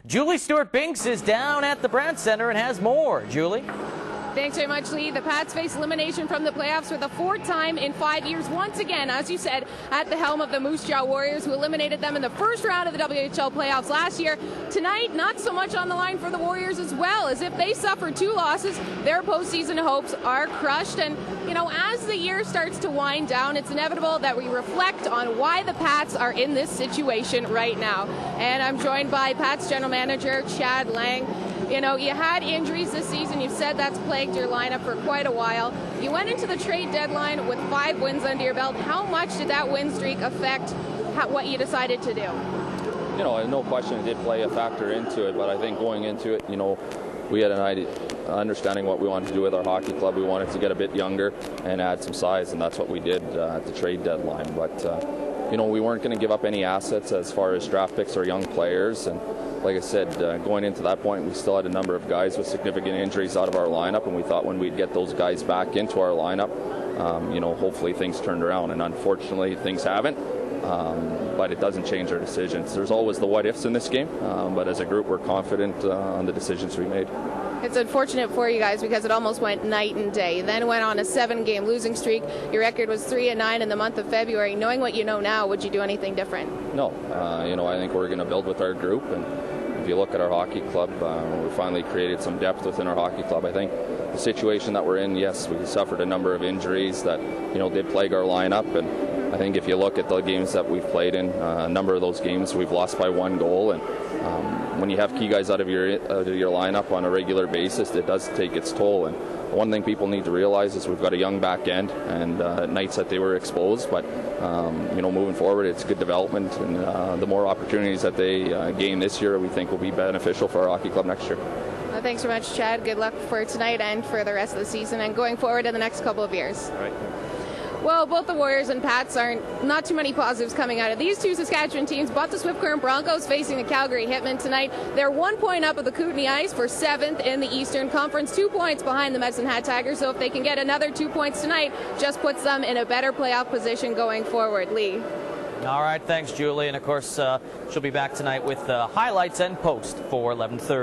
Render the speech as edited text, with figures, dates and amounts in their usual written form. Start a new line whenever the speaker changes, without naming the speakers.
Julie Stewart-Binks is down at the Brand Center and has more. Julie?
Thanks very much, Lee. The Pats face elimination from the playoffs for the fourth time in 5 years. Once again, as you said, at the helm of the Moose Jaw Warriors, who eliminated them in the first round of the WHL playoffs last year. Tonight, not so much on the line for the Warriors as well, as if they suffer 2 losses, their postseason hopes are crushed. And, you know, as the year starts to wind down, it's inevitable that we reflect on why the Pats are in this situation right now. And I'm joined by Pats General Manager Chad Lang. You know, you had injuries this season. You've said that's plagued your lineup for quite a while. You went into the trade deadline with 5 wins under your belt. How much did that win streak affect what you decided to do?
You know, no question it did play a factor into it, but I think going into it, you know, we had an idea, understanding what we wanted to do with our hockey club. We wanted to get a bit younger and add some size, and that's what we did at the trade deadline. But, you know, we weren't going to give up any assets as far as draft picks or young players. And like I said, going into that point, we still had a number of guys with significant injuries out of our lineup, and we thought when we'd get those guys back into our lineup, you know, hopefully things turned around. And unfortunately, things haven't. But it doesn't change our decisions. There's always the what-ifs in this game, but as a group, we're confident on the decisions we made.
It's unfortunate for you guys because it almost went night and day. Then went on a 7-game losing streak. Your record was 3-9 in the month of February. Knowing what you know now, would you do anything different?
No. You know, I think we're going to build with our group, and if you look at our hockey club, we finally created some depth within our hockey club. I think the situation that we're in, yes, we suffered a number of injuries that, you know, did plague our lineup, and I think if you look at the games that we've played in, a number of those games we've lost by 1 goal, and when you have key guys out of your lineup on a regular basis, it does take its toll. And one thing people need to realize is we've got a young back end, and nights that they were exposed, but you know, moving forward, it's good development, and the more opportunities that they gain this year, we think will be beneficial for our hockey club next year.
Thanks so much, Chad. Good luck for tonight and for the rest of the season and going forward in the next couple of years.
All right.
Well, both the Warriors and Pats aren't not too many positives coming out of these 2 Saskatchewan teams, but the Swift Current Broncos facing the Calgary Hitmen tonight. They're 1 point up of the Kootenay Ice for 7th in the Eastern Conference, 2 points behind the Medicine Hat Tigers. So if they can get another 2 points tonight, just puts them in a better playoff position going forward. Lee.
All right, thanks, Julie. And, of course, she'll be back tonight with highlights and post for 11:30.